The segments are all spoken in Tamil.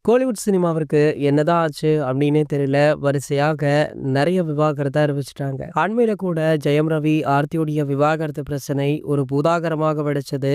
கோலிவுட் சினிமாவிற்கு என்னதான் ஆச்சு அப்படின்னே தெரியல. வரிசையாக நிறைய விவாகரத்தை அறிவிச்சிட்டாங்க. அண்மையில கூட ஜெயம் ரவி ஆர்த்தியுடைய விவாகரத்து பிரச்சனை ஒரு பூதாகரமாக வெடிச்சது.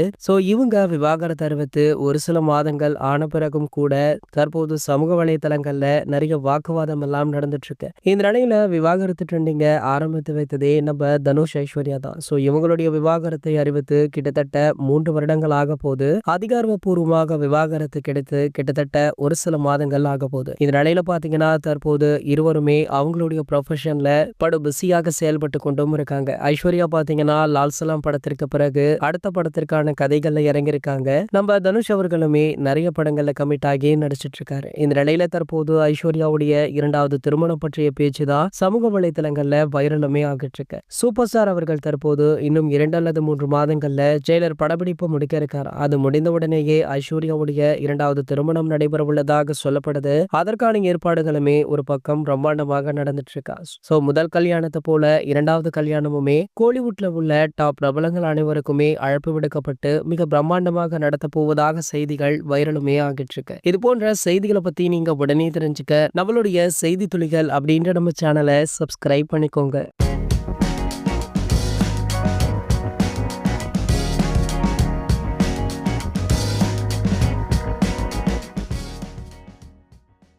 இவங்க விவாகரத்து அறிவித்து ஒரு சில மாதங்கள் ஆன பிறகும் கூட தற்போது சமூக வலைதளங்கள்ல நிறைய வாக்குவாதம் எல்லாம் நடந்துட்டு இருக்கு. இந்த நிலையில விவாகரத்து ட்ரெண்டிங்க ஆரம்பித்து வைத்ததே நம்ம தனுஷ் ஐஸ்வர்யா தான். இவங்களுடைய விவாகரத்தை அறிவித்து கிட்டத்தட்ட 3 வருடங்கள் ஆக போது அதிகாரப்பூர்வமாக விவாகரத்து கிடைத்து கிட்டத்தட்ட ஒரு சில மாதங்கள் ஆக போகுது. இந்த நிலையில பாத்தீங்கன்னா தற்போது இருவருமே அவங்களுடைய ப்ரொஃபஷன்ல படு பிஸியாக செயல்பட்டு கொண்டும் இருக்காங்க. ஐஸ்வர்யா பாத்தீங்கன்னா லால் சலாம் படத்திற்கு பிறகு அடுத்த படத்திற்கான கதைகள்ல இறங்கியிருக்காங்க. நம்ம தனுஷ் அவர்களுமே நிறைய படங்கள்ல கமிட் ஆகி நடிச்சிட்டு இருக்காரு. இந்த நிலையில தற்போது ஐஸ்வர்யாவுடைய 2வது திருமணம் பற்றிய பேச்சு தான் சமூக வலைதளங்கள்ல வைரலுமே ஆகிட்டு இருக்கு. சூப்பர் ஸ்டார் அவர்கள் தற்போது இன்னும் 2 அல்லது 3 மாதங்கள்ல ஜெயிலர் படப்பிடிப்பு முடிக்க இருக்காரு. அது முடிந்த உடனேயே ஐஸ்வர்யாவுடைய 2வது திருமணம் நடைபெற உள்ளதாக சொல்லப்படுது. அதற்கான ஏற்பாடுகளுமே ஒரு பக்கம் பிரம்மாண்டமாக நடந்துட்டு இருக்கா. முதல் கல்யாணத்தை போல 2வது கல்யாணமுமே கோலிவுட்ல உள்ள டாப் பிரபலங்கள் அனைவருக்குமே அழைப்பு விடுக்கப்பட்டு மிக பிரம்மாண்டமாக நடத்த போவதாக செய்திகள் வைரலுமே ஆகிட்டு இருக்கு. இது போன்ற செய்திகளை பத்தி நீங்க உடனே தெரிஞ்சுக்க நம்மளுடைய செய்தி துளிகள் அப்படின்ற நம்ம சேனலை சப்ஸ்கிரைப் பண்ணிக்கோங்க.